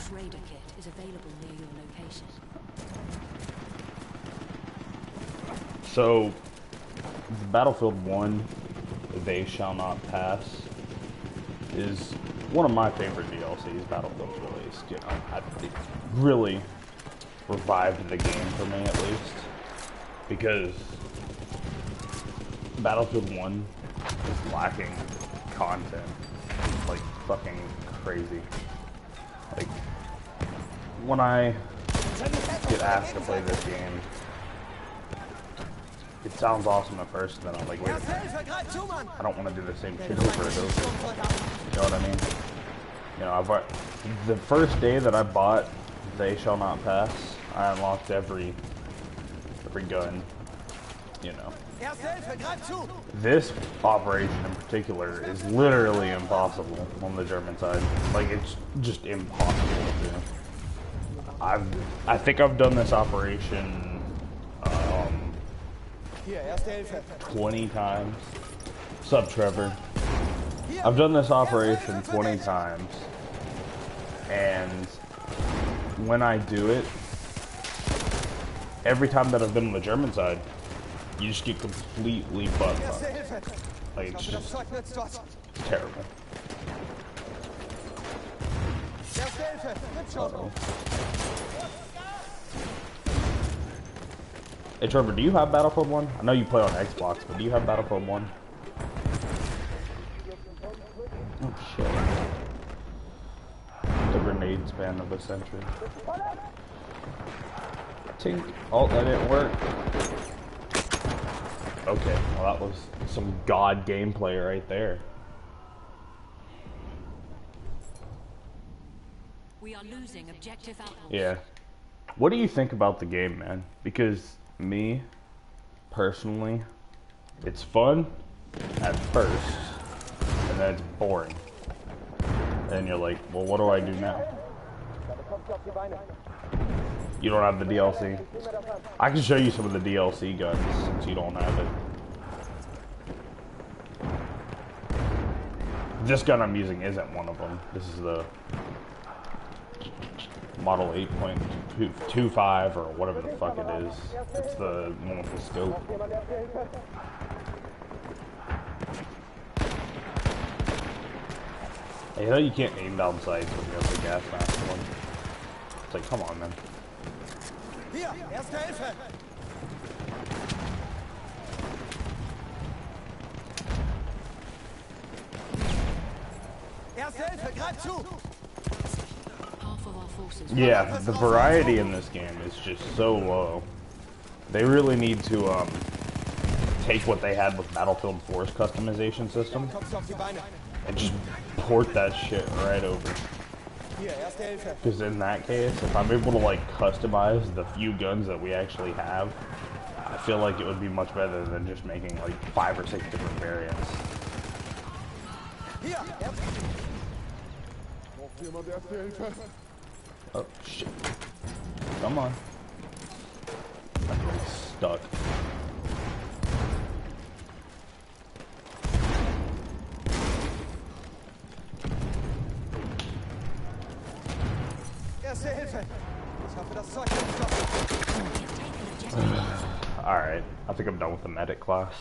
Pulse Raider kit is available near your location. So, Battlefield 1, They Shall Not Pass, is one of my favorite DLCs Battlefield's released. You know, it really revived the game for me, at least, because Battlefield 1 is lacking content. It's like fucking crazy. Like, when I get asked to play this game, it sounds awesome at first, and then I'm like, wait a minute, I don't want to do the same shit over and over. You know what I mean? You know, the first day that I bought They Shall Not Pass, I unlocked every gun, you know. This operation in particular is literally impossible on the German side. Like, it's just impossible to do. I think I've done this operation 20 times. Sup, Trevor? I've done this operation 20 times, and when I do it, every time that I've been on the German side, you just get completely butt-fucked. Like, it's just terrible. Uh-oh. Hey Trevor, do you have Battlefield 1? I know you play on Xbox, but do you have Battlefield 1? Oh shit. The grenade span of a century. Tink. Oh, that didn't work. Okay, well that was some god gameplay right there. We are losing objective outpost. Yeah. What do you think about the game, man? Because me, personally, it's fun at first, and then it's boring. And you're like, well, what do I do now? You don't have the DLC? I can show you some of the DLC guns, since you don't have it. This gun I'm using isn't one of them. This is the Model 8.25 or whatever the fuck it is. It's the one with the scope. Hey, you know you can't aim down sights when you have the gas mask one. It's like, come on, man. Hier, erste Hilfe! Erste Hilfe, greif zu! Yeah, the variety in this game is just so low. They really need to take what they had with Battlefield 4's customization system and just port that shit right over. Because in that case, if I'm able to like customize the few guns that we actually have, I feel like it would be much better than just making like 5 or 6 different variants. Oh shit. Come on. I'm getting stuck. Alright, I think I'm done with the medic class.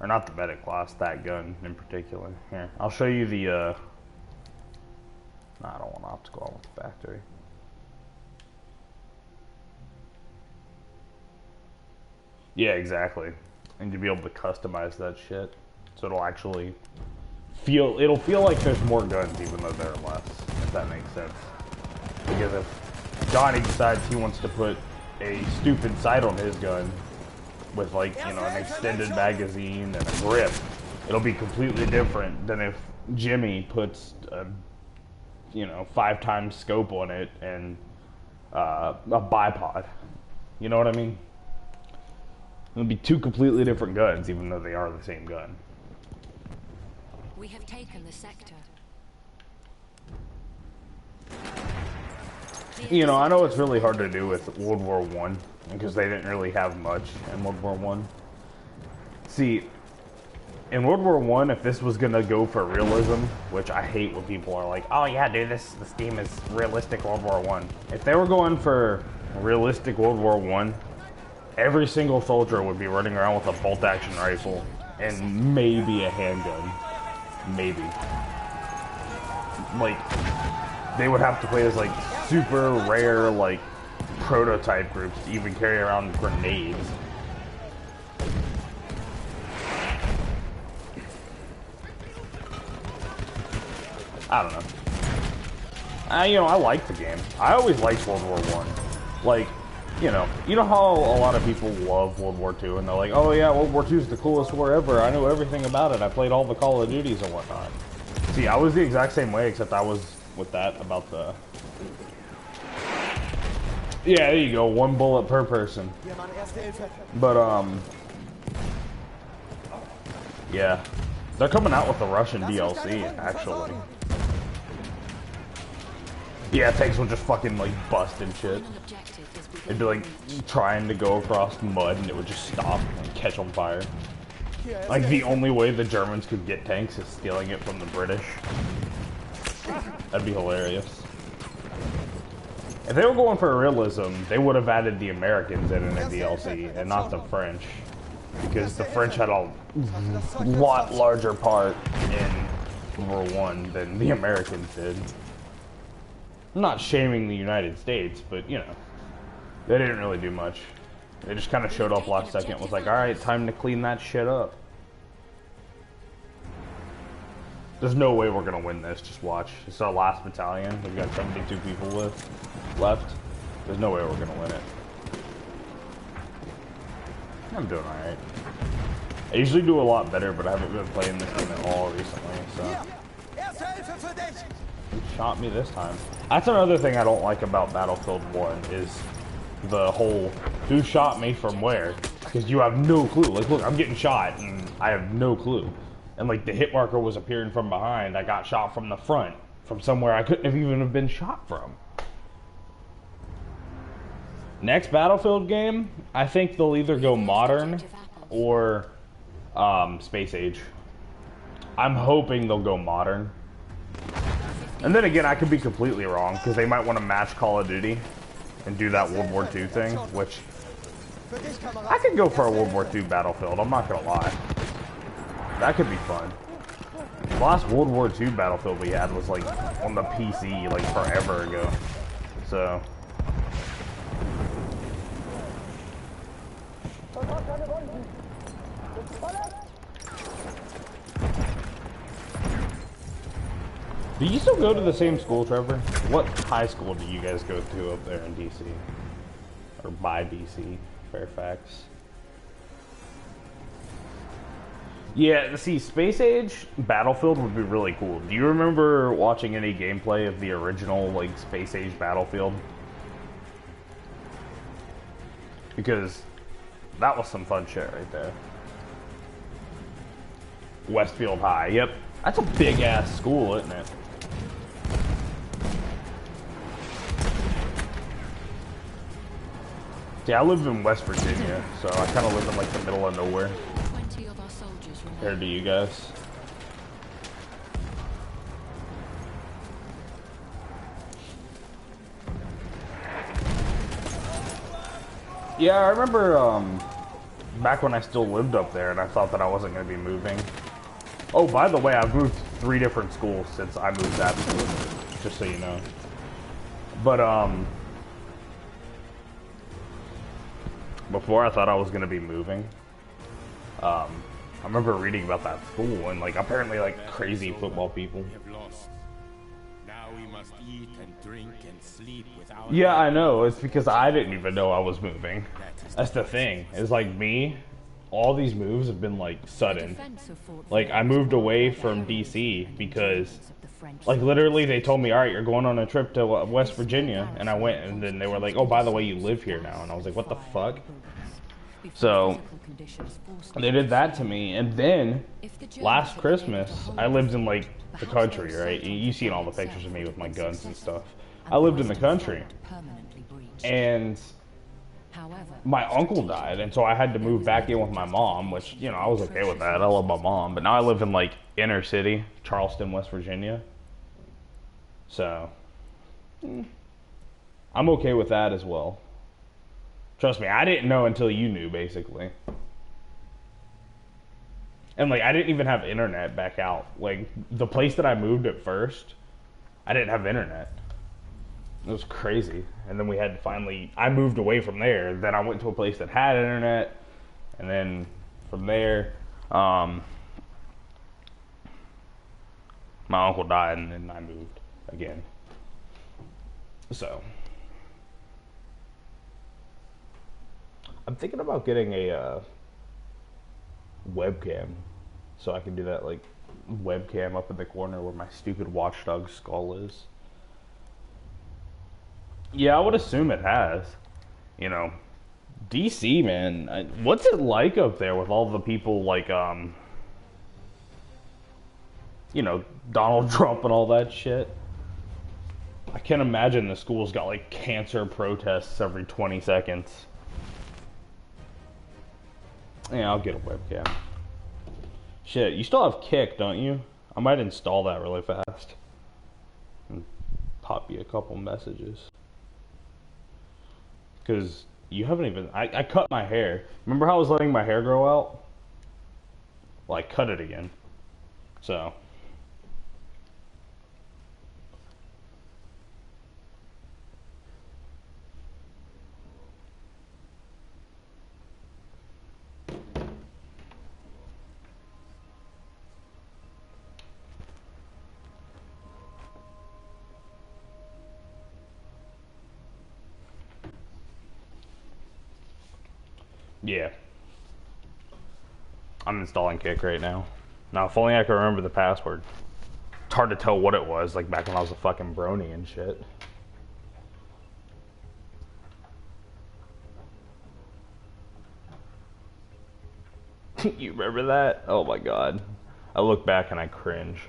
Or not the medic class, that gun in particular. Here, I'll show you the, no, I don't want optical, I want the factory. Yeah, exactly. And to be able to customize that shit. So it'll actually it'll feel like there's more guns even though there are less, if that makes sense. Because if Johnny decides he wants to put a stupid sight on his gun, with like, you know, an extended magazine and a grip, it'll be completely different than if Jimmy puts a, you know, 5 times scope on it and a bipod. You know what I mean? It'll be 2 completely different guns, even though they are the same gun. We have taken the sector. You know, I know it's really hard to do with World War I, because they didn't really have much in World War I. See, in World War One, if this was gonna go for realism, which I hate when people are like, "Oh yeah, dude, this game is realistic World War One." If they were going for realistic World War One, every single soldier would be running around with a bolt-action rifle and maybe a handgun, maybe. Like, they would have to play as like super rare like prototype groups to even carry around grenades. I don't know. I like the game. I always liked World War One. Like, you know how a lot of people love World War II, and they're like, oh yeah, World War II is the coolest war ever. I know everything about it. I played all the Call of Duties and whatnot. See, I was the exact same way, except I was with that about the. Yeah, there you go. 1 bullet per person. But yeah, they're coming out with the Russian DLC actually. Yeah, tanks will just fucking like bust and shit. It'd be like trying to go across mud and it would just stop and catch on fire. Like the only way the Germans could get tanks is stealing it from the British. That'd be hilarious. If they were going for realism, they would have added the Americans in a DLC and not the French. Because the French had a lot larger part in World War I than the Americans did. I'm not shaming the United States, but, you know, they didn't really do much. They just kind of showed up last second and was like, alright, time to clean that shit up. There's no way we're going to win this, just watch. It's our last battalion. We've got 72 people left. There's no way we're going to win it. I'm doing alright. I usually do a lot better, but I haven't been playing this game at all recently, so. Who shot me this time? That's another thing I don't like about Battlefield 1 is the whole who shot me from where, because you have no clue. Like, look, I'm getting shot and I have no clue, and like the hit marker was appearing from behind. I got shot from the front, from somewhere I couldn't have even have been shot from. Next Battlefield game, I think they'll either go modern or Space Age. I'm hoping they'll go modern. And then again, I could be completely wrong, because they might want to match Call of Duty and do that World War II thing, which I could go for a World War II Battlefield, I'm not going to lie. That could be fun. The last World War II Battlefield we had was like on the PC like forever ago. So... Do you still go to the same school, Trevor? What high school do you guys go to up there in DC? Or by DC, Fairfax? Yeah, see, Space Age Battlefield would be really cool. Do you remember watching any gameplay of the original, like, Space Age Battlefield? Because that was some fun shit right there. Westfield High, yep. That's a big-ass school, isn't it? Yeah, I live in West Virginia, so I kind of live in like the middle of nowhere compared to you guys. Yeah, I remember back when I still lived up there and I thought that I wasn't going to be moving. Oh, by the way, I've moved 3 different schools since I moved that school, just so you know. But, before I thought I was going to be moving, I remember reading about that school and, like, apparently, like, crazy football people. Now we must eat and drink and sleep without... Yeah, I know. It's because I didn't even know I was moving. That's the thing. It's like me, all these moves have been, like, sudden. Like, I moved away from DC because... Like, literally, they told me, alright, you're going on a trip to West Virginia. And I went, and then they were like, oh, by the way, you live here now. And I was like, what the fuck? So, they did that to me. And then, last Christmas, I lived in, like, the country, right? You've seen all the pictures of me with my guns and stuff. I lived in the country. And However, my uncle died, and so I had to move back in with my mom, which, you know, I was okay with that. I love my mom, but now I live in, like, inner city, Charleston, West Virginia. So, I'm okay with that as well. Trust me, I didn't know until you knew, basically. And, like, I didn't even have internet back out. Like, the place that I moved at first, I didn't have internet. It was crazy. And then we had to finally, I moved away from there. Then I went to a place that had internet. And then from there, my uncle died, and then I moved again. So, I'm thinking about getting a webcam, so I can do that, like, webcam up in the corner where my stupid Watchdog skull is. Yeah, I would assume it has. You know, DC, man, what's it like up there with all the people like, you know, Donald Trump and all that shit? I can't imagine the school's got like cancer protests every 20 seconds. Yeah, I'll get a webcam. Shit, you still have Kick, don't you? I might install that really fast and pop you a couple messages. Because you haven't even... I cut my hair. Remember how I was letting my hair grow out? Well, I cut it again. So... yeah. I'm installing Kick right now. Now, if only I could remember the password. It's hard to tell what it was, like back when I was a fucking brony and shit. You remember that? Oh my god. I look back and I cringe.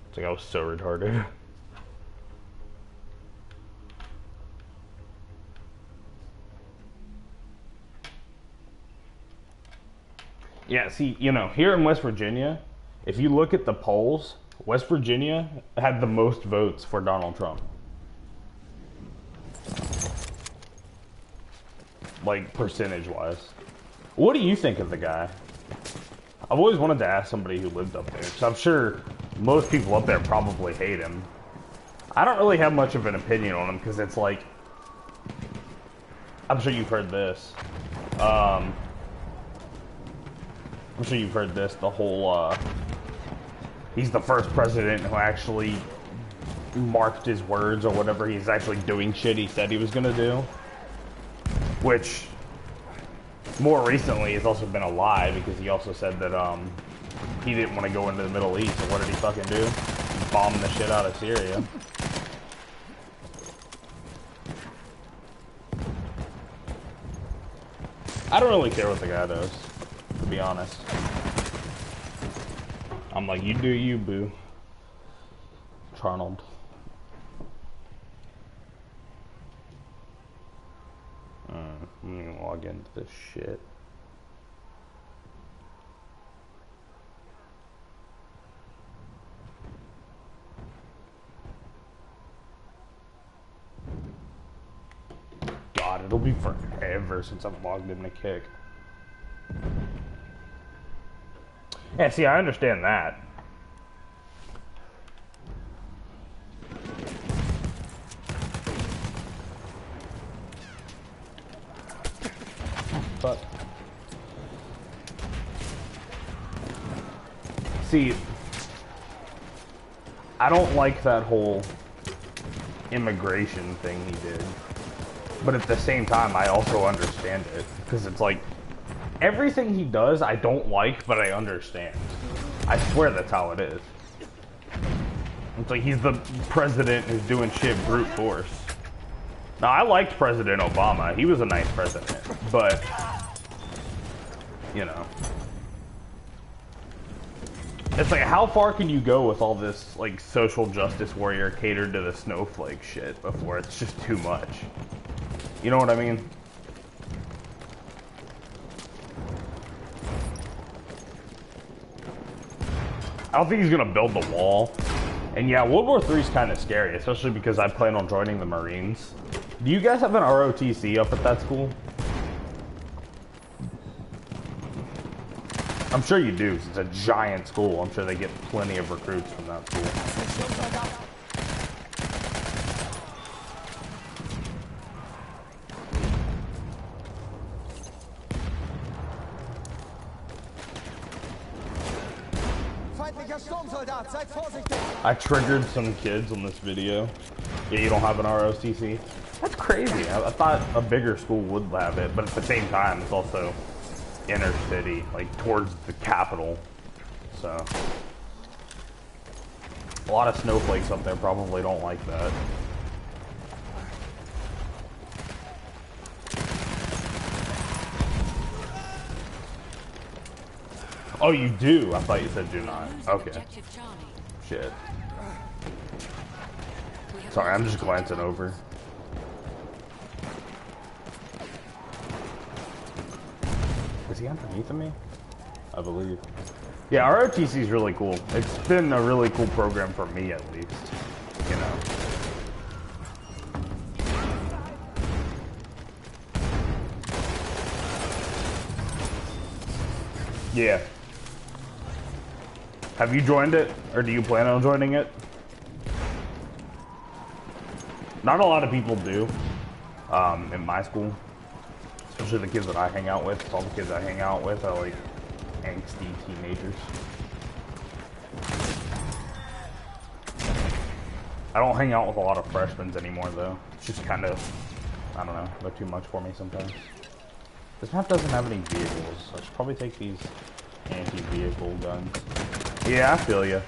It's like I was so retarded. Yeah, see, you know, here in West Virginia, if you look at the polls, West Virginia had the most votes for Donald Trump. Like, percentage-wise. What do you think of the guy? I've always wanted to ask somebody who lived up there, because I'm sure most people up there probably hate him. I don't really have much of an opinion on him, because it's like... I'm sure you've heard this. I'm sure you've heard this, the whole, he's the first president who actually marked his words or whatever. He's actually doing shit he said he was gonna do. Which, more recently, has also been a lie, because he also said that, he didn't want to go into the Middle East, so what did he fucking do? He bombed the shit out of Syria. I don't really care what the guy does, to be honest. I'm like, you do you, boo. Charnold. I'm gonna log into this shit. God, it'll be forever since I've logged into Kick. Yeah, see, I understand that. But see, I don't like that whole immigration thing he did. But at the same time, I also understand it. Because it's like, everything he does, I don't like, but I understand. I swear that's how it is. It's like he's the president who's doing shit brute force. Now, I liked President Obama. He was a nice president. But, you know. It's like, how far can you go with all this, like, social justice warrior catered to the snowflake shit before it's just too much? You know what I mean? I don't think he's gonna build the wall. And yeah, World War III is kind of scary, especially because I plan on joining the Marines. Do you guys have an ROTC up at that school? I'm sure you do. It's a giant school. I'm sure they get plenty of recruits from that school. Feindlicher Sturmsoldat, seid vorsichtig! I triggered some kids on this video. Yeah, you don't have an ROTC? That's crazy. I thought a bigger school would have it, but at the same time, it's also inner city, like towards the capital. So a lot of snowflakes up there probably don't like that. Oh, you do? I thought you said do not. Okay. Shit. Sorry, I'm just glancing over. Is he underneath of me? I believe. Yeah, ROTC is really cool. It's been a really cool program for me, at least. You know. Yeah. Have you joined it? Or do you plan on joining it? Not a lot of people do. In my school. Especially the kids that I hang out with. All the kids I hang out with are like angsty teenagers. I don't hang out with a lot of freshmen anymore though. It's just kind of, I don't know, they're too much for me sometimes. This map doesn't have any vehicles, so I should probably take these anti-vehicle guns. Yeah, I feel ya.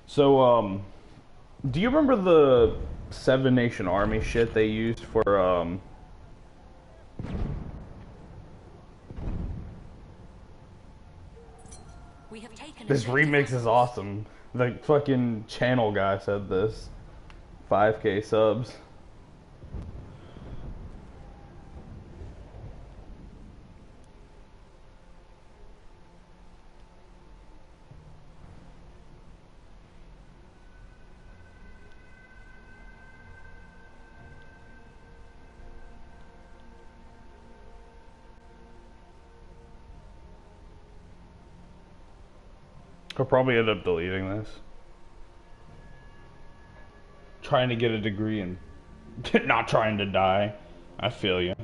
So, do you remember the Seven Nation Army shit they used for, This remix is awesome. The fucking channel guy said this. 5K subs. I'll probably end up deleting this. Trying to get a degree and not trying to die. I feel you.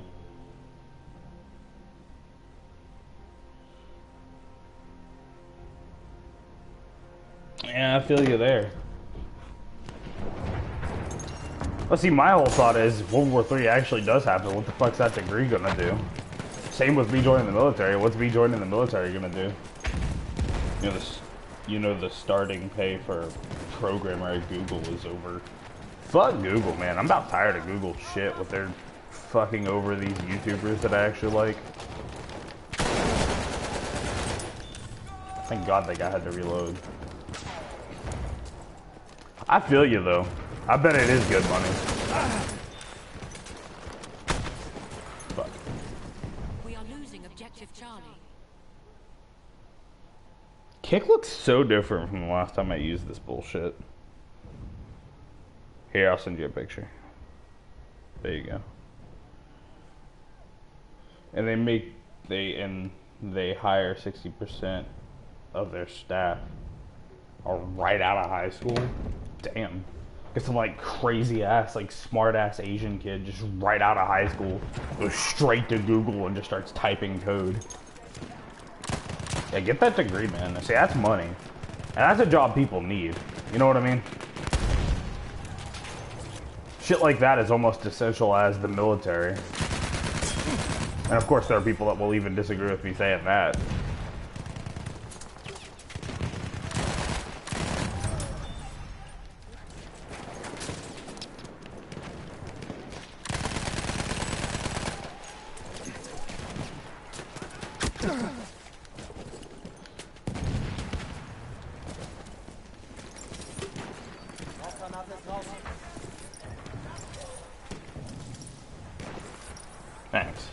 Yeah, I feel you there. Well, see, my whole thought is World War III actually does happen. What the fuck's that degree gonna do? Same with me joining the military. What's me joining the military gonna do? You know, the starting pay for a programmer at Google is over. Fuck Google, man. I'm about tired of Google shit with their fucking over these YouTubers that I actually like. Thank God that guy had to reload. I feel you though. I bet it is good money. Fuck. We are losing objective Charlie. Kick looks so different from the last time I used this bullshit. Here, I'll send you a picture. There you go. And they hire 60% of their staff are right out of high school. Damn. Get some like crazy ass, like smart ass Asian kid just right out of high school goes straight to Google and just starts typing code. Yeah, get that degree, man. See, that's money. And that's a job people need. You know what I mean? Shit like that is almost essential as the military. And of course there are people that will even disagree with me saying that. Thanks.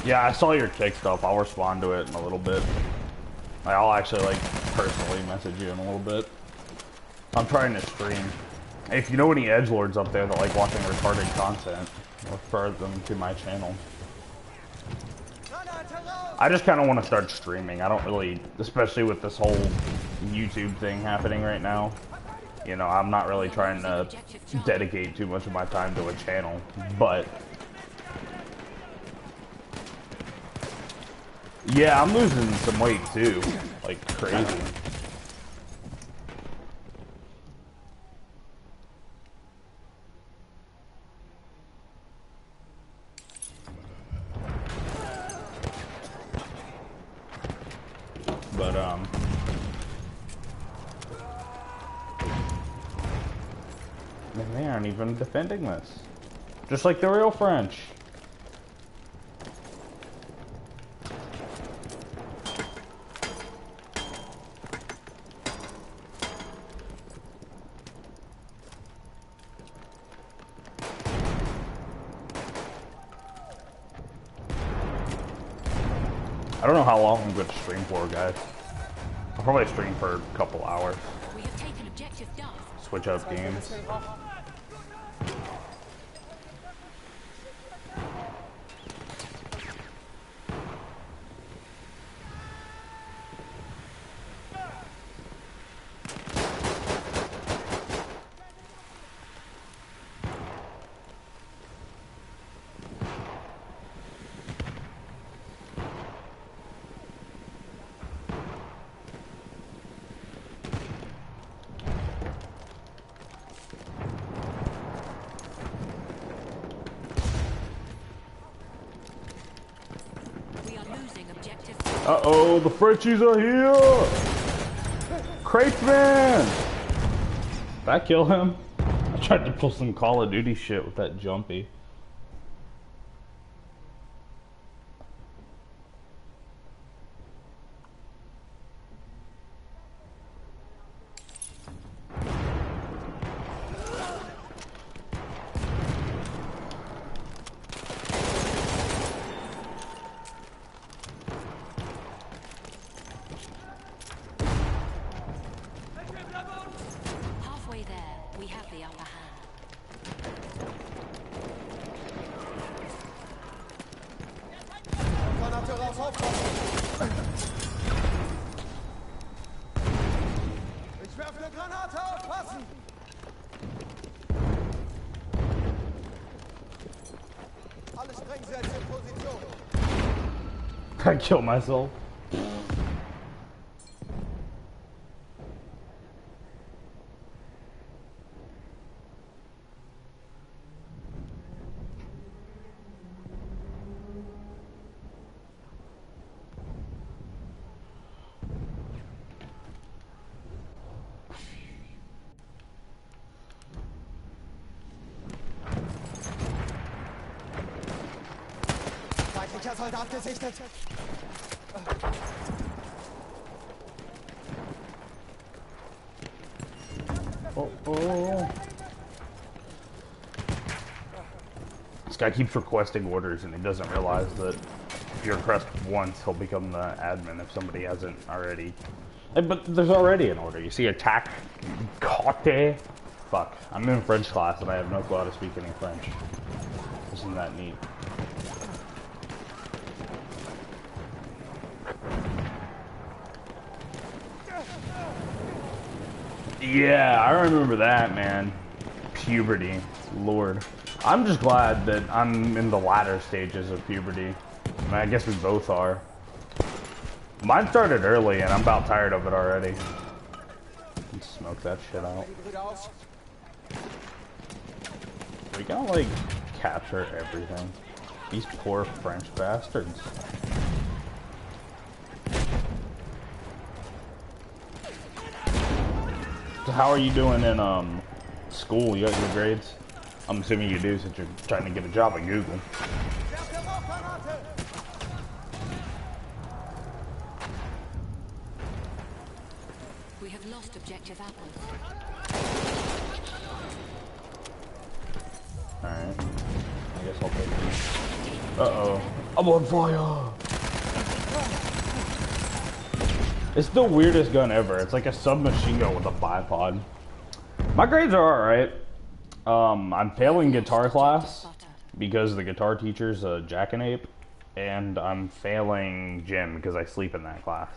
Yeah, I saw your kick stuff. I'll respond to it in a little bit. I'll actually, like, personally message you in a little bit. I'm trying to stream. If you know any edgelords up there that like watching retarded content, refer them to my channel. I just kind of want to start streaming. I don't really, especially with this whole YouTube thing happening right now. You know, I'm not really trying to dedicate too much of my time to a channel, but yeah, I'm losing some weight too, like crazy. But man, they aren't even defending this, just like the real French. I don't know how long I'm going to stream for, guys. I'll probably stream for a couple hours. We have taken objective Duff. Switch up games. Uh-oh, the Frenchies are here! Crateman! Did I kill him? I tried to pull some Call of Duty shit with that jumpy. Halfway there, we have the upper hand. Granate raus, aufpassen! Ich werfe eine Granate, aufpassen! Alle Sprengsätze in Position! I killed myself. Feindlicher Soldat gesichtet! Oh. This guy keeps requesting orders and he doesn't realize that if you request once, he'll become the admin if somebody hasn't already. But there's already an order. You see attack Cote. Fuck. I'm in French class and I have no clue how to speak any French. Isn't that neat? Yeah, I remember that, man. Puberty. Lord. I'm just glad that I'm in the latter stages of puberty. I mean, I guess we both are. Mine started early and I'm about tired of it already. Let's smoke that shit out. We gotta, like, capture everything. These poor French bastards. So how are you doing in school? You got your grades? I'm assuming you do since you're trying to get a job at Google. We have lost objective apples. Uh-oh. I'm on fire! It's the weirdest gun ever. It's like a submachine gun with a bipod. My grades are alright. I'm failing guitar class because the guitar teacher's a jackanape, and I'm failing gym because I sleep in that class.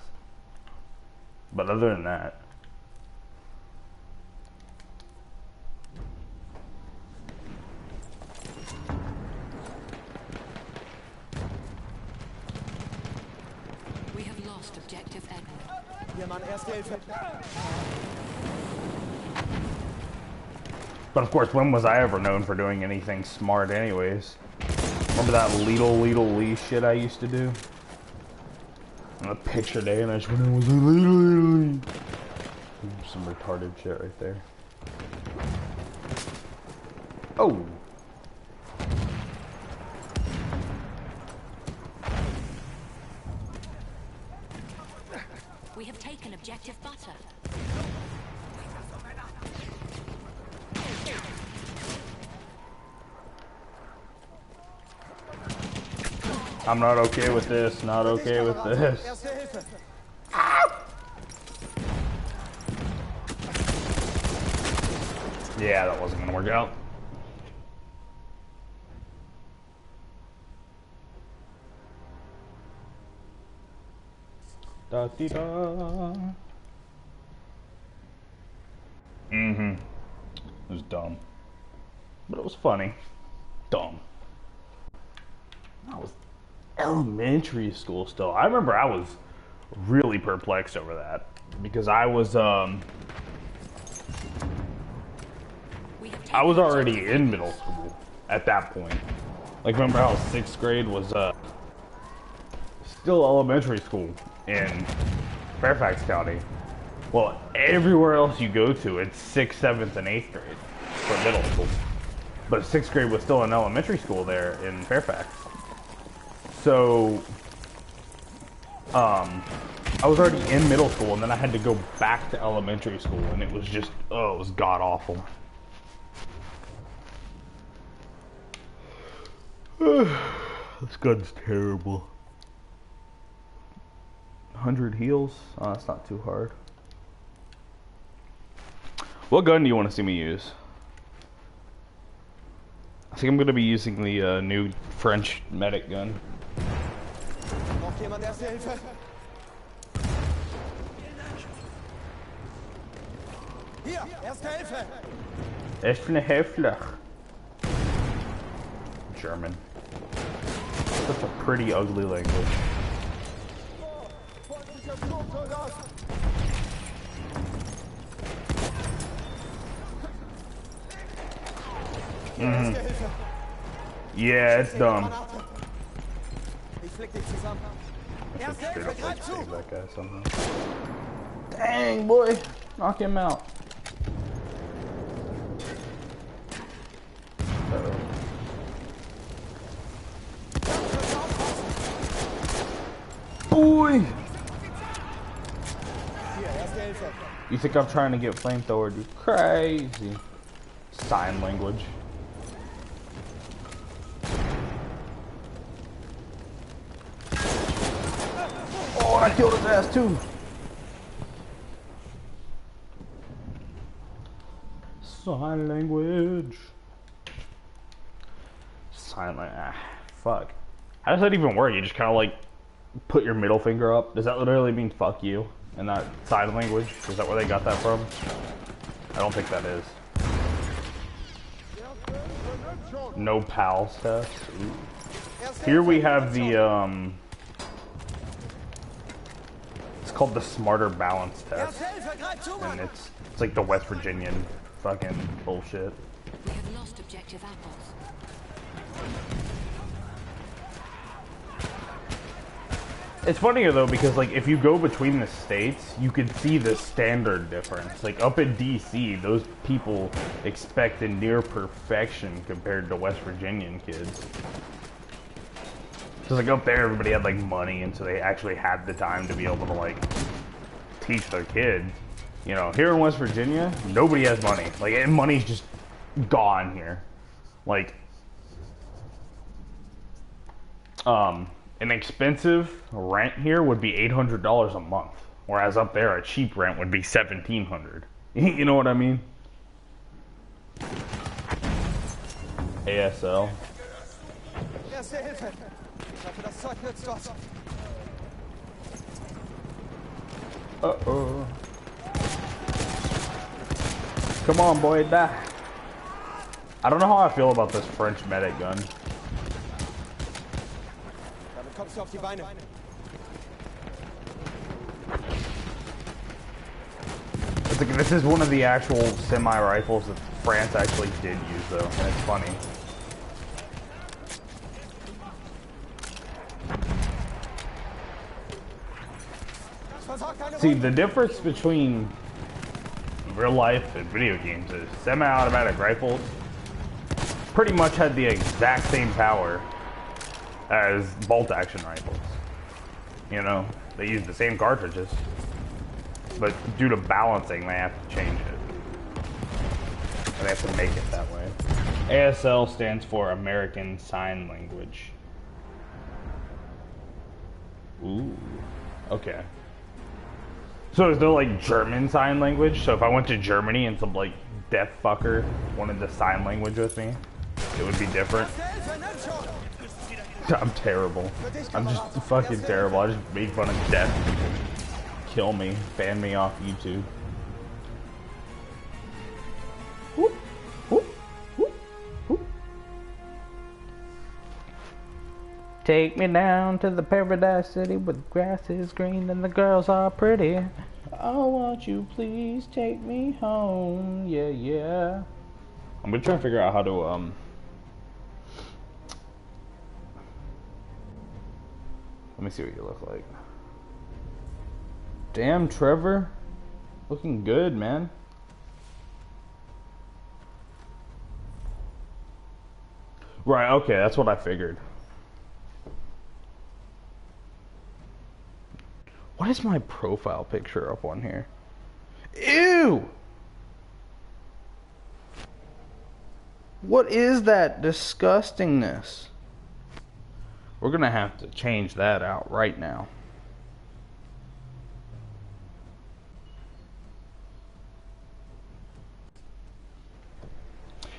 But other than that, We have lost objective Edward. Hier, Mann, Erste Hilfe. but of course, when was I ever known for doing anything smart anyways? Remember that Lidl Lee shit I used to do? On a picture day, and I just went in and was like, Lidl. Some retarded shit right there. Oh! We have taken objective butter. I'm not okay with this, not okay with this. Erste Hilfe. Yeah, that wasn't gonna work out. Da dee da. It was dumb. But it was funny. Dumb. That was elementary school still. I remember I was really perplexed over that. Because I was already in middle school at that point. Like, remember how 6th grade was still elementary school in Fairfax County. Well, everywhere else you go to, it's 6th, 7th, and 8th grade for middle school. But 6th grade was still an elementary school there in Fairfax. So, I was already in middle school, and then I had to go back to elementary school, and it was just, oh, it was god-awful. This gun's terrible. 100 heals? Oh, that's not too hard. What gun do you want to see me use? I think I'm going to be using the new French medic gun. Braucht jemand Erste Hilfe? Hier, Erste Hilfe. Erste German. That's a pretty ugly language. Freundlicher Sturmsoldat. Erste Hilfe. Yeah, it's dumb. Granate. Ich flick dich zusammen. Erste Straight Hilfe, up like greif zu. save that guy somehow. Dang, boy. Knock him out. Uh-oh. Boy! Hier, Erste Hilfe. You think I'm trying to get flamethrower? You crazy. Sign language. Oh, I killed his ass too. Sign language. Sign language. Ah, fuck. How does that even work? You just kind of like put your middle finger up. Does that literally mean fuck you in that sign language? Is that where they got that from? I don't think that is. No pals test. Ooh. Here we have the it's called the Smarter Balance test, Erste Hilfe, greif zu, and Mann. it's like the West Virginian fucking bullshit. We have lost objective apples. It's funnier though because like if you go between the states, you can see the standard difference. Like up in DC, those people expect a near perfection compared to West Virginian kids. Because like up there, everybody had like money, and so they actually had the time to be able to like teach their kids. You know, here in West Virginia, nobody has money. Like, and money's just gone here. Like, An expensive rent here would be $800 a month, whereas up there a cheap rent would be $1,700. You know what I mean? ASL. Erste Hilfe. Ich hoffe, das Zeug nützt was. Uh-oh. Come on, boy, die. I don't know how I feel about this French medic gun. Damit kommst du auf die Beine. It's like, this is one of the actual semi-rifles that France actually did use, though, and it's funny. See, the difference between real life and video games is semi-automatic rifles pretty much had the exact same power as bolt-action rifles. You know, they use the same cartridges, but due to balancing, they have to change it. And they have to make it that way. ASL stands for American Sign Language. Ooh, okay. So is there like German sign language? So if I went to Germany and some like deaf fucker wanted to sign language with me, it would be different. I'm terrible. I'm just fucking terrible. I just make fun of deaf people. Kill me. Ban me off YouTube. Whoop, whoop, whoop, whoop. Take me down to the paradise city where the grass is green and the girls are pretty. Oh, won't you please take me home? Yeah, yeah. I'm gonna try and figure out how to, let me see what you look like. Damn, Trevor. Looking good, man. Right, okay, that's what I figured. What is my profile picture up on here? Ew! What is that disgustingness? We're gonna have to change that out right now.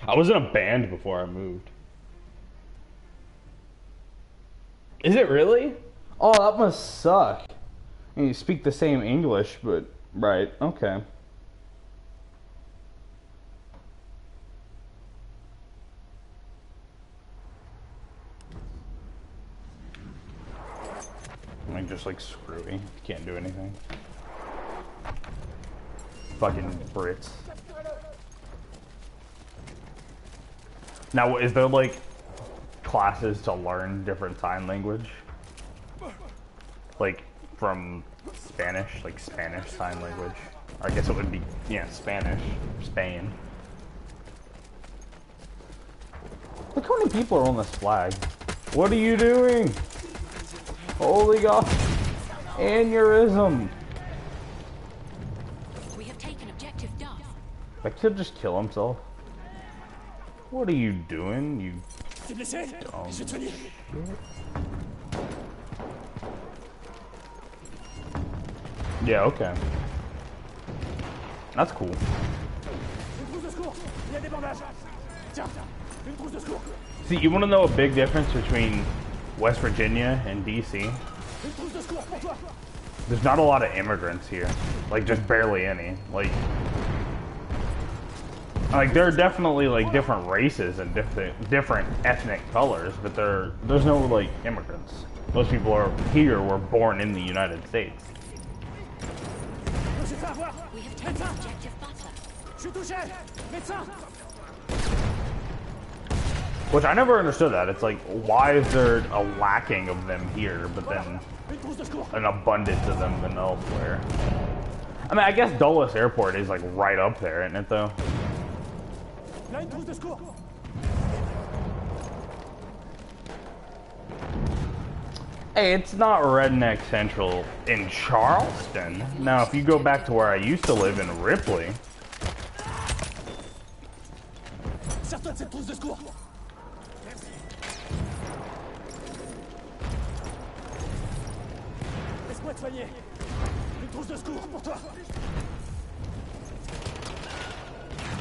I was in a band before I moved. Is it really? Oh, that must suck. And you speak the same English, but right, okay. Like just like screwy, can't do anything. Fucking Brits. Now, is there like classes to learn different sign language? Like from Spanish, like Spanish sign language? I guess it would be, yeah, Spanish, Spain. Look how many people are on this flag. What are you doing? Holy God. Aneurysm. We have taken objective Duff. That kid just kill himself. What are you doing, you dumb shit? Yeah, okay. That's cool. See, you want to know a big difference between West Virginia and DC? There's not a lot of immigrants here. Like, just barely any. Like there are definitely like different races and different ethnic colors, but there's no like immigrants. Most people are here were born in the United States. We have taken objective Butter. Which I never understood that. It's like, why is there a lacking of them here, but then an abundance of them than elsewhere? I mean, I guess Dulles Airport is like right up there, isn't it though? Hey, it's not Redneck Central in Charleston. Now, if you go back to where I used to live in Ripley. Laisse-moi te soigner. Une trousse de secours pour toi.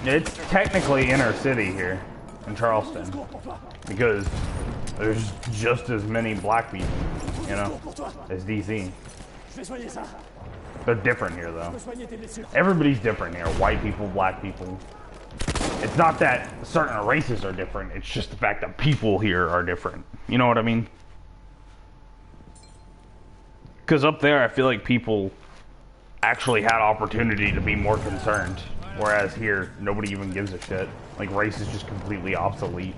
It's technically inner city here in Charleston because there's just as many black people, you know, as DC. Je vais soigner ça. They're different here though. Je peux soigner tes blessures. Everybody's different here. White people, black people. It's not that certain races are different. It's just the fact that people here are different. You know what I mean? Because up there, I feel like people actually had opportunity to be more concerned. Whereas here, nobody even gives a shit. Like, race is just completely obsolete.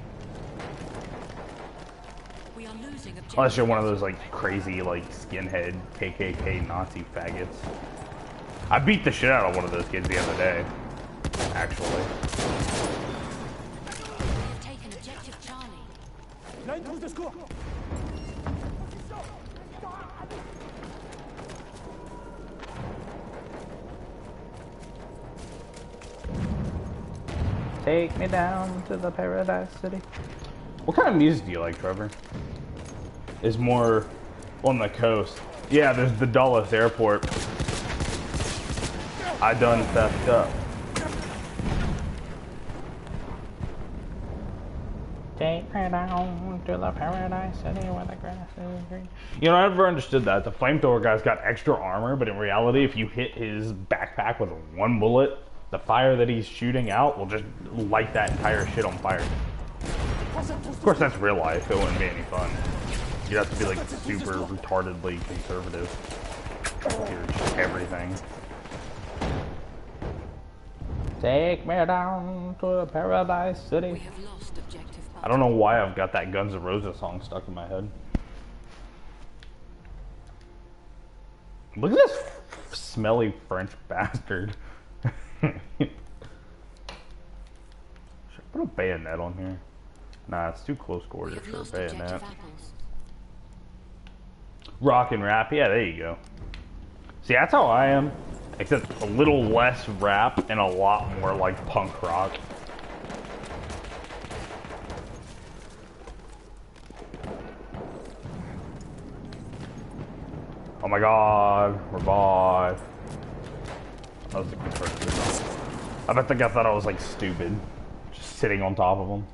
We are losing objective. Unless you're one of those, like, crazy, like, skinhead, KKK, Nazi faggots. I beat the shit out of one of those kids the other day. Actually. We have taken objective Charlie. Là, une trousse de secours. Take me down to the Paradise City. What kind of music do you like, Trevor? Is more on the coast. Yeah, there's the Dulles Airport. I done theft up. Take me down to the Paradise City where the grass is green. You know, I never understood that. The flamethrower guy's got extra armor, but in reality, if you hit his backpack with one bullet, the fire that he's shooting out will just light that entire shit on fire. Of course, that's real life. It wouldn't be any fun. You'd have to be like super retardedly conservative. Here's everything. Take me down to the Paradise City. We have lost objective. I don't know why I've got that Guns N' Roses song stuck in my head. Look at this smelly French bastard. Should I put a bayonet on here? Nah, it's too close We quarters have for a lost bayonet. objective apples. Rock and rap, yeah, there you go. See, that's how I am, except a little less rap and a lot more like punk rock. Oh my god, revive. That was a good first. I bet the guy thought I was like stupid. Just sitting on top of him.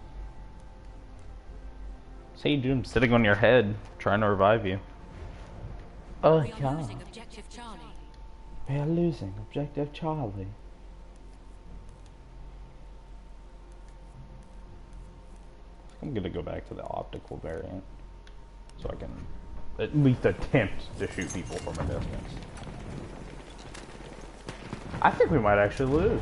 See, dude, I'm sitting on your head, trying to revive you. Oh We are losing objective Charlie. We are losing objective Charlie. I'm gonna go back to the optical variant so I can at least attempt to shoot people from a distance. I think we might actually lose.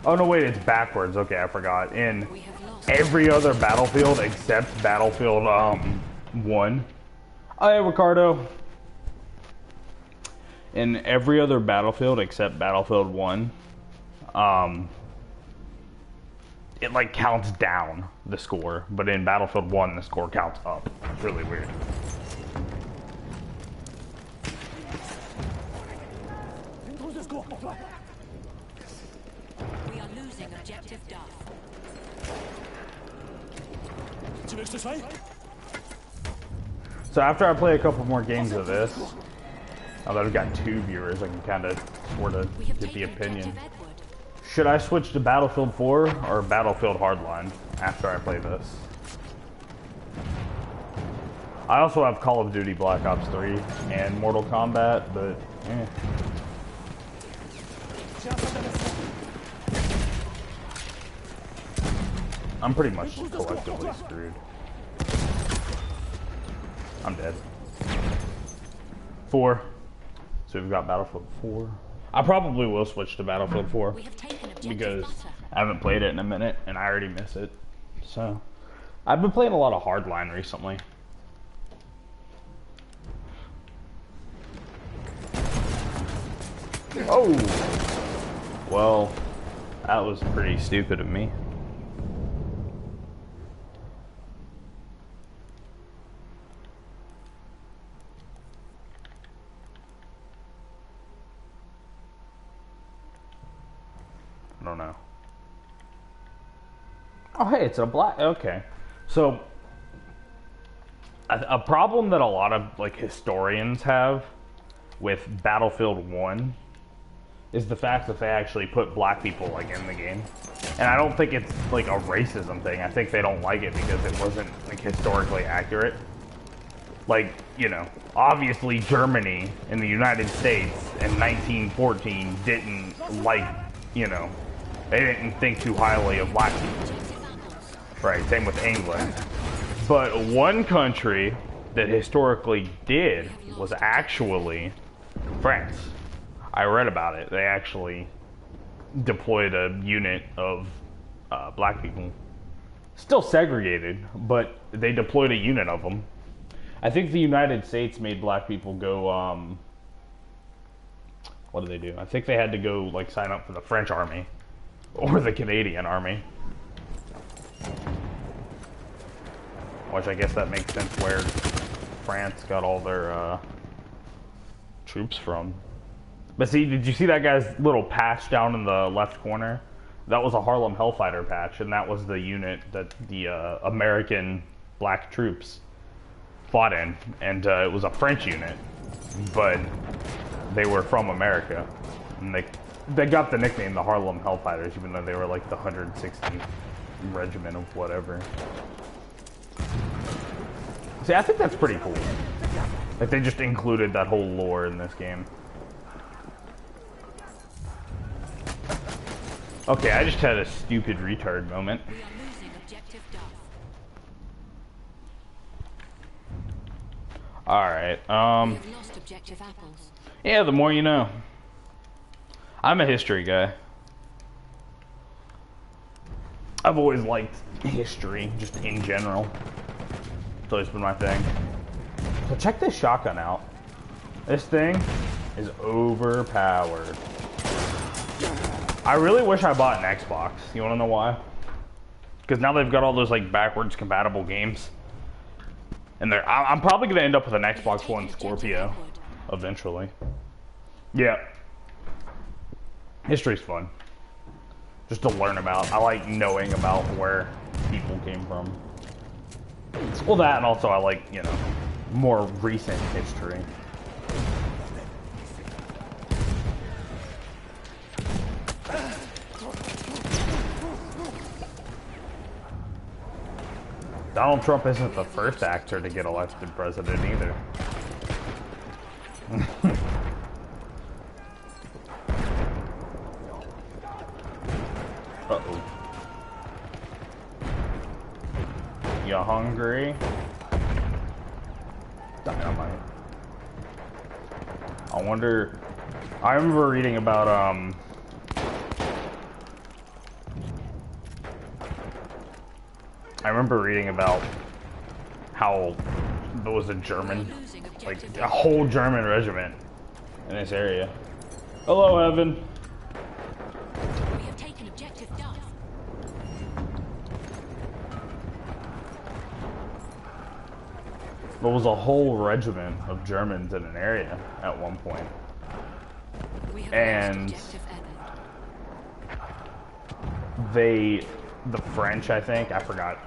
Oh no, wait, it's backwards. Okay, I forgot. In We have lost. every other battlefield except Battlefield 1. Oh, hey, Ricardo. In every other battlefield except Battlefield 1, it like counts down the score, but in Battlefield 1 the score counts up. It's really weird. Une trousse de secours pour toi. We are losing objective Duff. Tu veux que je te soigne? So after I play a couple more games of this, now that I've got 2 viewers, I can kind of sort of We have get the taken opinion. objective Edward. Should I switch to Battlefield 4 or Battlefield Hardline after I play this? I also have Call of Duty Black Ops 3 and Mortal Kombat, but J'ai un soldat médecin. I'm pretty much collectively screwed. I'm dead. 4. So we've got Battlefield 4. I probably will switch to Battlefield 4 We have taken objective because butter. I haven't played it in a minute and I already miss it. So I've been playing a lot of Hardline recently. Oh! Well, that was pretty stupid of me. I don't know. Oh, hey, it's a black. Okay. So, a problem that a lot of like historians have with Battlefield 1 is the fact that they actually put black people like in the game. And I don't think it's like a racism thing. I think they don't like it because it wasn't like historically accurate. Like, you know, obviously Germany and the United States in 1914 didn't like, you know, they didn't think too highly of black people. Right, same with England. But one country that historically did was actually France. I read about it. They actually deployed a unit of black people. Still segregated, but they deployed a unit of them. I think the United States made black people go, what did they do? I think they had to go, like, sign up for the French army. Or the Canadian army. Which I guess that makes sense where France got all their, troops from. But see, did you see that guy's little patch down in the left corner? That was a Harlem Hellfighter patch, and that was the unit that the American black troops fought in. And it was a French unit, but they were from America. And they got the nickname the Harlem Hellfighters, even though they were like the 160th Regiment of whatever. See, I think that's pretty cool. Like, they just included that whole lore in this game. Okay, I just had a stupid retard moment. We are losing objective Duff. Alright, We have lost objective apples. yeah, the more you know. I'm a history guy. I've always liked history, just in general. It's always been my thing. So check this shotgun out. This thing is overpowered. I really wish I bought an Xbox. You wanna know why? Because now they've got all those like backwards compatible games. And I'm probably gonna end up with an Xbox One Scorpio eventually. Yeah. History's fun. Just to learn about. I like knowing about where people came from. Well, that, and also I like, you know, more recent history. Donald Trump isn't the first actor to get elected president either. Uh-oh. You hungry? Dynamite. I wonder... I remember reading about, how there was a German, like a whole German regiment in this area. Hello, Evan. We have taken objective Duff. There was a whole regiment of Germans in an area at one point. We have And lost objective Evan. the French, I think, I forgot,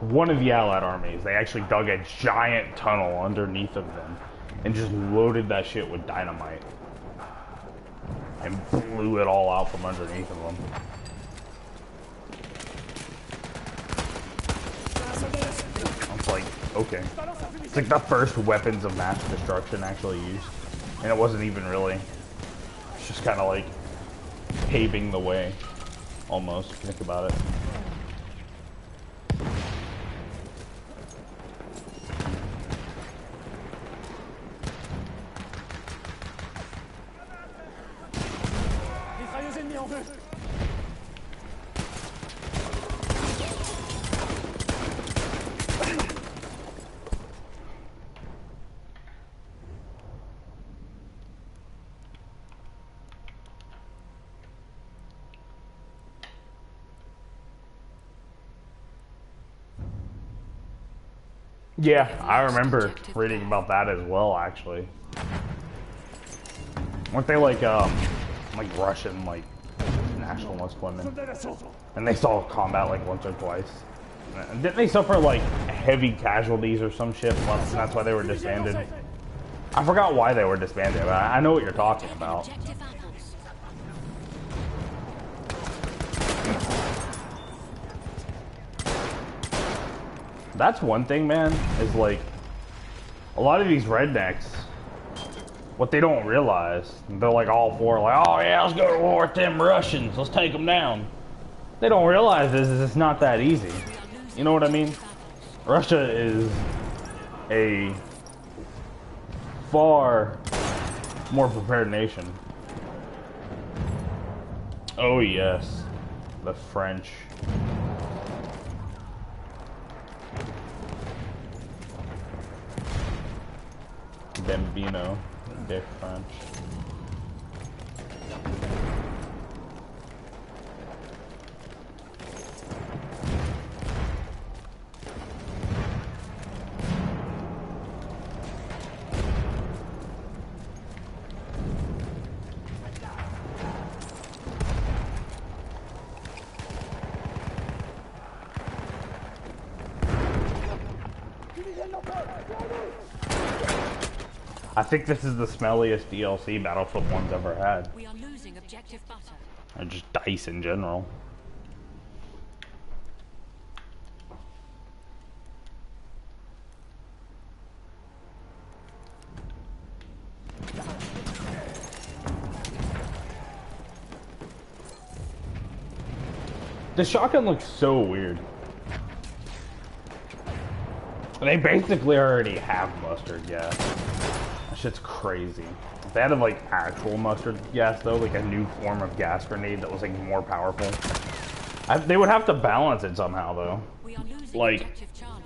one of the Allied armies, they actually dug a giant tunnel underneath of them and just loaded that shit with dynamite and blew it all out from underneath of them. I was like, okay. It's like the first weapons of mass destruction actually used. And it wasn't even really, it's just kind of like paving the way, almost, if you think about it. Yeah, I remember reading about that as well, actually. Weren't they like Russian, like, nationalist women? And they saw combat like once or twice. Didn't they suffer like heavy casualties or some shit? And that's why they were disbanded. I forgot why they were disbanded. But I know what you're talking about. Objective apples. That's one thing, man, is like a lot of these rednecks, what they don't realize, they're like all for like, oh yeah, let's go to war with them Russians, let's take them down. They don't realize is it's not that easy. You know what I mean? Russia is a far more prepared nation. Oh yes, the French. Bambino, de French. I think this is the smelliest DLC Battlefield 1's ever had. We are losing objective butter. Or just DICE in general. The shotgun looks so weird. They basically already have mustard gas. That shit's crazy. If they had like actual mustard gas though, like a new form of gas grenade that was like more powerful, they would have to balance it somehow though. We are losing Like, objective Charlie.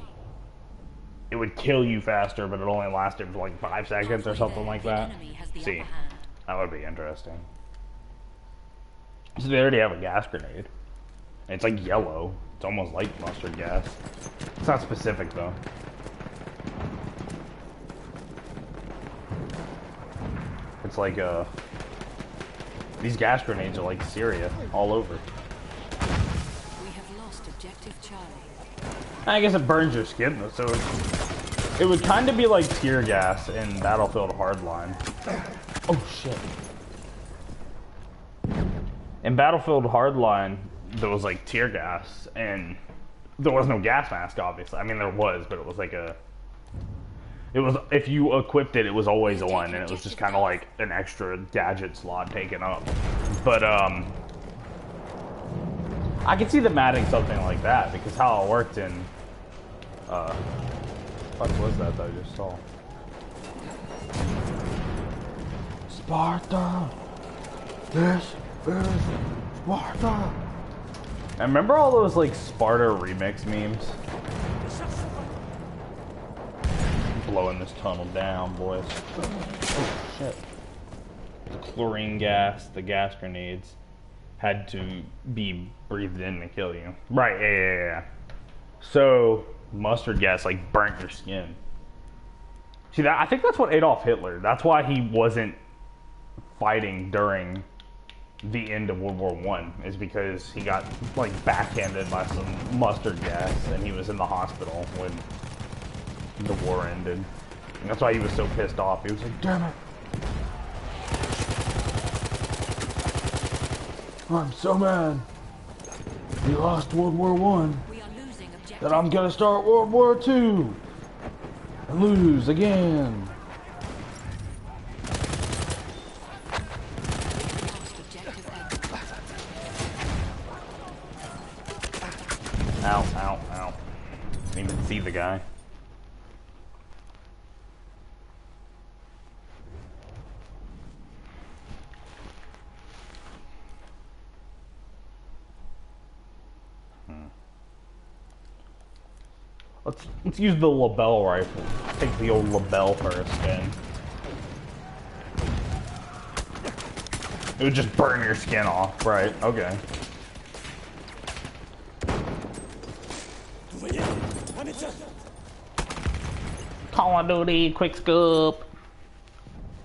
it would kill you faster, but it only lasted for like 5 seconds or something like that. See, that would be interesting. So they already have a gas grenade. It's like yellow. It's almost like mustard gas. It's not specific though. It's like these gas grenades are like Syria all over. We have lost objective Charlie. I guess it burns your skin though, so it would kind of be like tear gas in Battlefield Hardline. Oh shit. In Battlefield Hardline, there was like tear gas, and there was no gas mask, obviously. I mean, there was, but it was like it was, if you equipped it, it was always on, and it was just kind of like an extra gadget slot taken up. But, I could see them adding something like that, because how it worked in, what was that I just saw? Sparta! This is Sparta! And remember all those like Sparta remix memes? Blowing this tunnel down, boys. Oh shit. The chlorine gas, the gas grenades had to be breathed in to kill you. Right, yeah. So mustard gas like burnt your skin. See that? I think that's what Adolf Hitler, that's why he wasn't fighting during the end of World War I, is because he got like backhanded by some mustard gas and he was in the hospital when the war ended. And that's why he was so pissed off. He was like, damn it. I'm so mad. We lost World War I We are losing objective. that I'm gonna start World War II and lose again. Lost objective Edward. Ow, ow, ow. Didn't even see the guy. Let's use the Lebel rifle. Take the old Lebel for a spin. It would just burn your skin off, right? Okay. Call of Duty, quick scoop.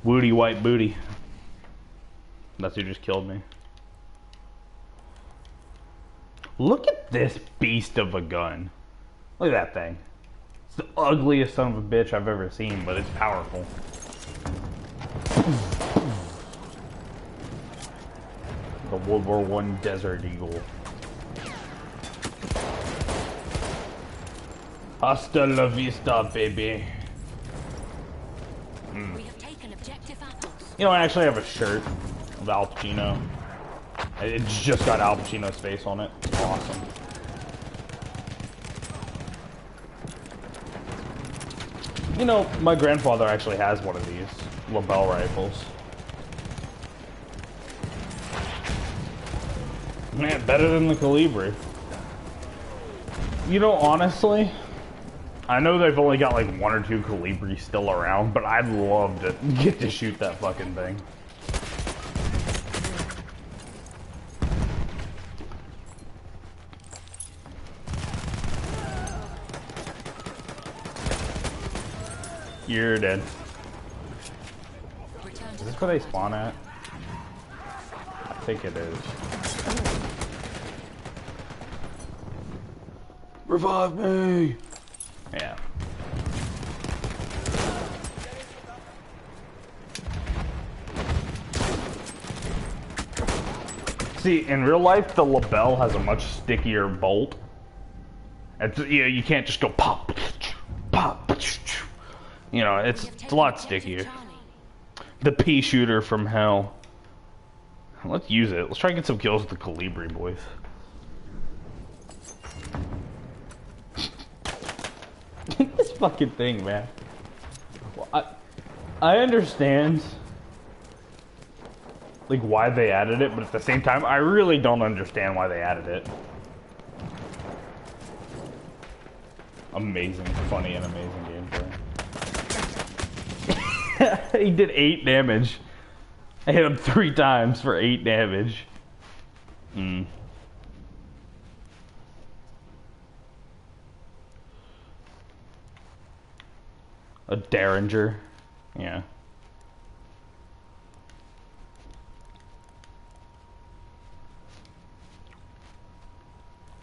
Woody white booty. That's who just killed me. Look at this beast of a gun. Look at that thing. It's the ugliest son of a bitch I've ever seen, but it's powerful. The World War I Desert Eagle. Hasta la vista, baby. We have taken objective apples. You know, I actually have a shirt of Al Pacino. It's just got Al Pacino's face on it. It's awesome. You know, my grandfather actually has one of these Lebel rifles. Man, better than the Calibri. You know, honestly, I know they've only got like 1 or 2 Calibri still around, but I'd love to get to shoot that fucking thing. You're dead. Return Is to this the where they spawn at? I think it is. Revive me! Yeah. See, in real life, the Lebel has a much stickier bolt. It's, you can't just go pop, pop. You know, it's a lot stickier. The pea shooter from hell. Let's use it. Let's try and get some kills with the Calibri, boys. This fucking thing, man. Well, I understand like why they added it, but at the same time, I really don't understand why they added it. Amazing, funny, and amazing gameplay. He did 8 damage. I hit him 3 times for 8 damage. A Derringer. Yeah.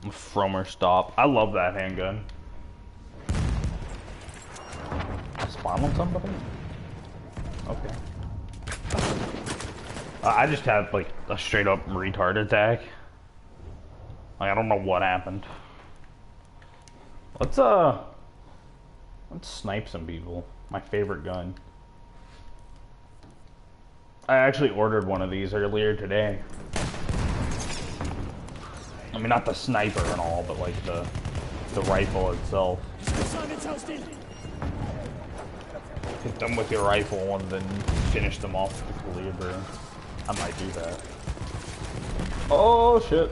A Fromer Stop. I love that handgun. Spawn on somebody? Okay. I just had like a straight up retard attack. Like, I don't know what happened. Let's snipe some people. My favorite gun. I actually ordered one of these earlier today. I mean, not the sniper and all, but like the rifle itself. Hit them with your rifle and then finish them off with the Calibri. I might do that. Oh shit.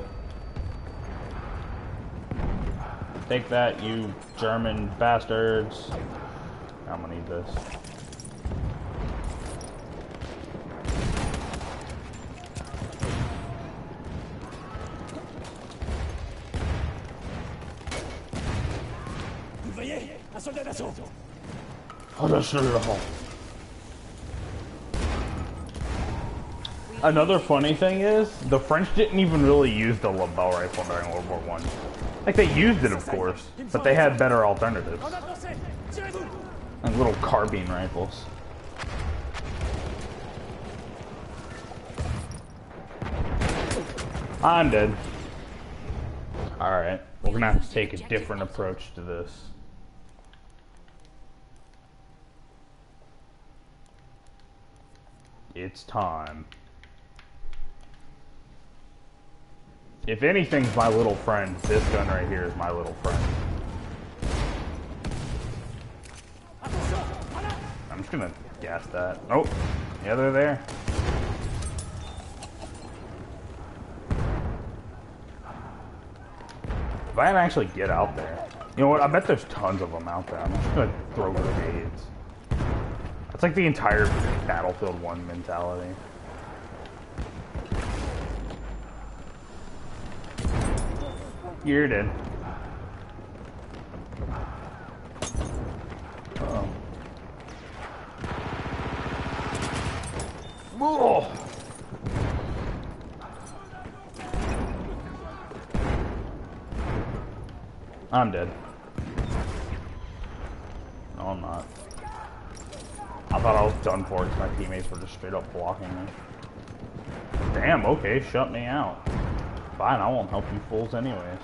Take that, you German bastards. I'm gonna need this. Another funny thing is, the French didn't even really use the Lebel rifle during World War I. Like, they used it, of course, but they had better alternatives. Like little carbine rifles. I'm dead. Alright, we're gonna have to take a different approach to this. It's time. If anything's my little friend, this gun right here is my little friend. I'm just gonna gas that. Oh, yeah, they're there. If I can actually get out there. You know what? I bet there's tons of them out there. I'm just gonna throw grenades. That's like the entire Battlefield 1 mentality. You're dead. Uh-oh. Oh! I'm dead. I'm not. I thought I was done for because my teammates were just straight up blocking me. Damn, okay, shut me out. Fine, I won't help you fools anyways.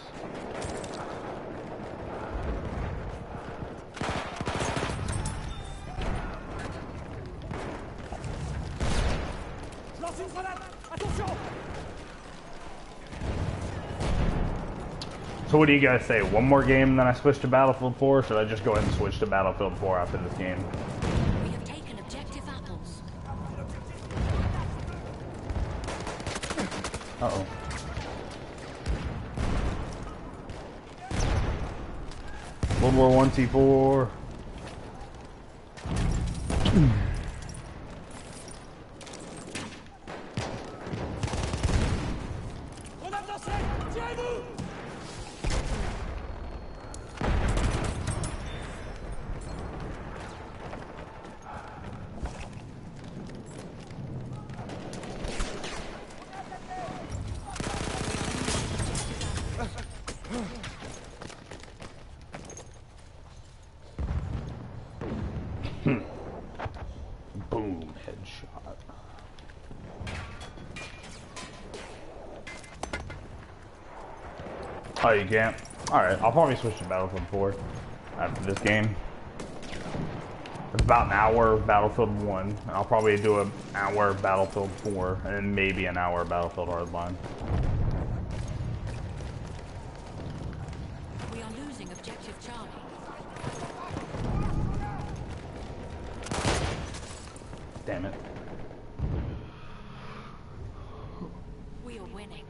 So what do you guys say? One more game and then I switch to Battlefield 4? Or should I just go ahead and switch to Battlefield 4 after this game? We have taken objective apples. Uh-oh. World War I T4. Boom, headshot. Oh, you can't? Alright, I'll probably switch to Battlefield 4 after this game. It's about an hour of Battlefield 1. I'll probably do an hour of Battlefield 4 and then maybe an hour of Battlefield Hardline. We are losing objective Charlie. Damn it. We are winning.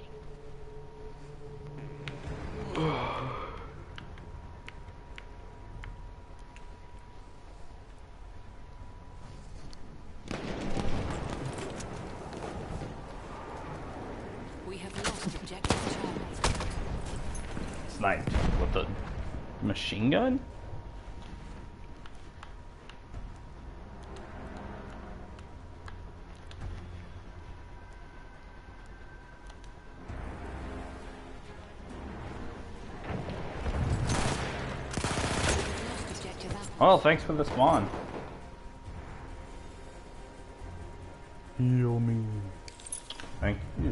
We have lost objective Charlie. Sniped with a machine gun? Lost objective apples. Oh, thanks for the spawn. Heal me. Thank you. We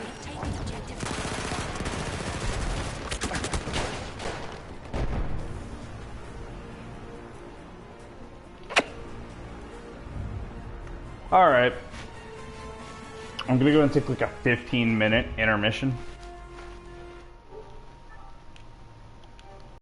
have taken objective. Alright. I'm gonna go and take like a 15-minute intermission.